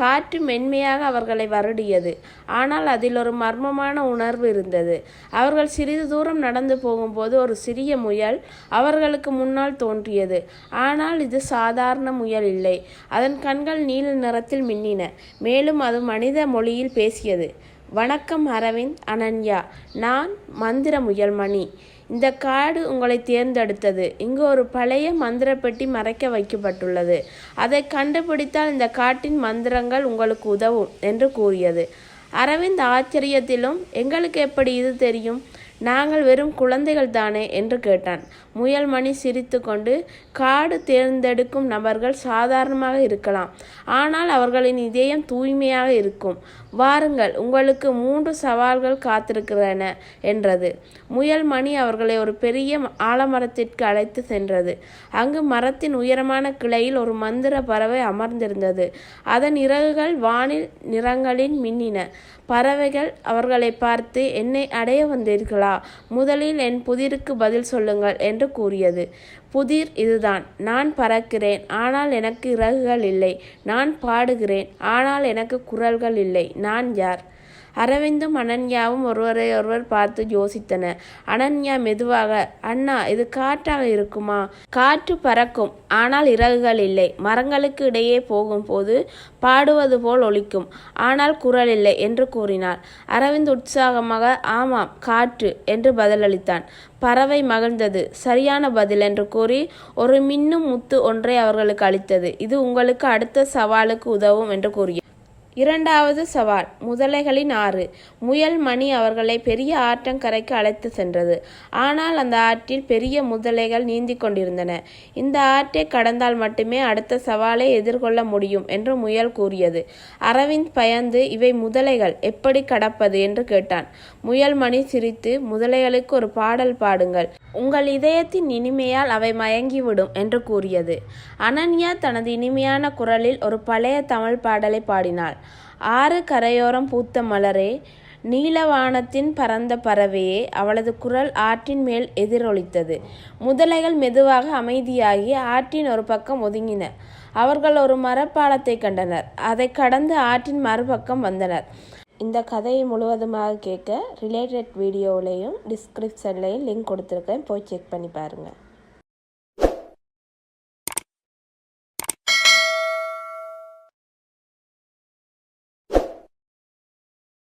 காற்று மென்மையாக அவர்களை வருடியது. ஆனால் அதில் ஒரு மர்மமான உணர்வு இருந்தது. அவர்கள் சிறிது தூரம் நடந்து போகும்போது ஒரு சிறிய முயல் அவர்களுக்கு முன்னால் தோன்றியது. ஆனால் இது சாதாரண முயல் இல்லை. அதன் கண்கள் நீல நிறத்தில் மின்னின. மேலும் அது மனித மொழியில் பேசியது. வணக்கம் அரவிந்த், அனன்யா. நான் மந்திர முயல் மணி. இந்த காடு உங்களை தேர்ந்தெடுத்தது. இங்கு ஒரு பழைய மந்திர பெட்டி மறைக்க வைக்கப்பட்டுள்ளது. அதை கண்டுபிடித்தால் இந்த காட்டின் மந்திரங்கள் உங்களுக்கு உதவும் என்று கூறியது. அரவிந்த் ஆச்சரியத்திலும், எங்களுக்கு எப்படி இது தெரியும்? நாங்கள் வெறும் குழந்தைகள் தானே என்று கேட்டான். முயல்மணி சிரித்து கொண்டு, காடு தேர்ந்தெடுக்கும் நபர்கள் சாதாரணமாக இருக்கலாம், ஆனால் அவர்களின் இதயம் தூய்மையாக இருக்கும். வாருங்கள், உங்களுக்கு 3 சவால்கள் காத்திருக்கிறன என்றது. முயல்மணி அவர்களை ஒரு பெரிய ஆலமரத்திற்கு அழைத்து சென்றது. அங்கு மரத்தின் உயரமான கிளையில் ஒரு மந்திர பறவை அமர்ந்திருந்தது. அதன் இறகுகள் வானில் நிறங்களில் மின்னின. பறவைகள் அவர்களை பார்த்து, என்னை அடைய வந்தீர்களா? முதலில் என் புதிருக்கு பதில் சொல்லுங்கள் என்று கூறியது. புதிர் இதுதான். நான் பறக்கிறேன், ஆனால் எனக்கு இறகுகள் இல்லை. நான் பாடுகிறேன், ஆனால் எனக்கு குரல்கள் இல்லை. நான் யார்? அரவிந்தும் அனன்யாவும் ஒருவரை ஒருவர் பார்த்து யோசித்தன. அனன்யா மெதுவாக, அண்ணா, இது காற்றாக இருக்குமா? காற்று பறக்கும், ஆனால் இறகுகள் இல்லை. மரங்களுக்கு இடையே போகும்போது பாடுவது போல் ஒலிக்கும், ஆனால் குரல் இல்லை என்று கூறினார். அரவிந்த் உற்சாகமாக, ஆமாம், காற்று என்று பதிலளித்தான். பறவை மகிழ்ந்தது. சரியான பதில் என்று கூறி ஒரு மின்னும் முத்து ஒன்றை அவர்களுக்கு அளித்தது. இது உங்களுக்கு அடுத்த சவாலுக்கு உதவும் என்று கூறியது. 2வது சவால், முதலைகளின் ஆறு. முயல் மணி அவர்களை பெரிய ஆற்றங்கரைக்கு அழைத்து சென்றது. ஆனால் அந்த ஆற்றில் பெரிய முதலைகள் நீந்தி கொண்டிருந்தன. இந்த ஆற்றை கடந்தால் மட்டுமே அடுத்த சவாலை எதிர்கொள்ள முடியும் என்று முயல் கூறியது. அரவிந்த் பயந்து, இவை முதலைகள், எப்படி கடப்பது என்று கேட்டான். முயல் மணி சிரித்து, முதலைகளுக்கு ஒரு பாடல் பாடுங்கள், உங்கள் இதயத்தின் இனிமையால் அவை மயங்கிவிடும் என்று கூறியது. அனன்யா தனது இனிமையான குரலில் ஒரு பழைய தமிழ் பாடலை பாடினாள். ஆறு கரையோரம் பூத்த மலரே, நீலவானத்தின் பறந்த பறவையே. அவளது குரல் ஆற்றின் மேல் எதிரொலித்தது. முதலைகள் மெதுவாக அமைதியாகி ஆற்றின் ஒரு பக்கம் ஒதுங்கின. அவர்கள் ஒரு மரப்பாலத்தை கண்டனர். அதை கடந்து ஆற்றின் மறுபக்கம் வந்தனர். இந்த கதையை முழுவதுமாக கேட்க ரிலேட்டட் வீடியோவிலையும் டிஸ்கிரிப்ஷன்லையும் லிங்க் கொடுத்துருக்கேன். போய் செக் பண்ணி பாருங்கள்.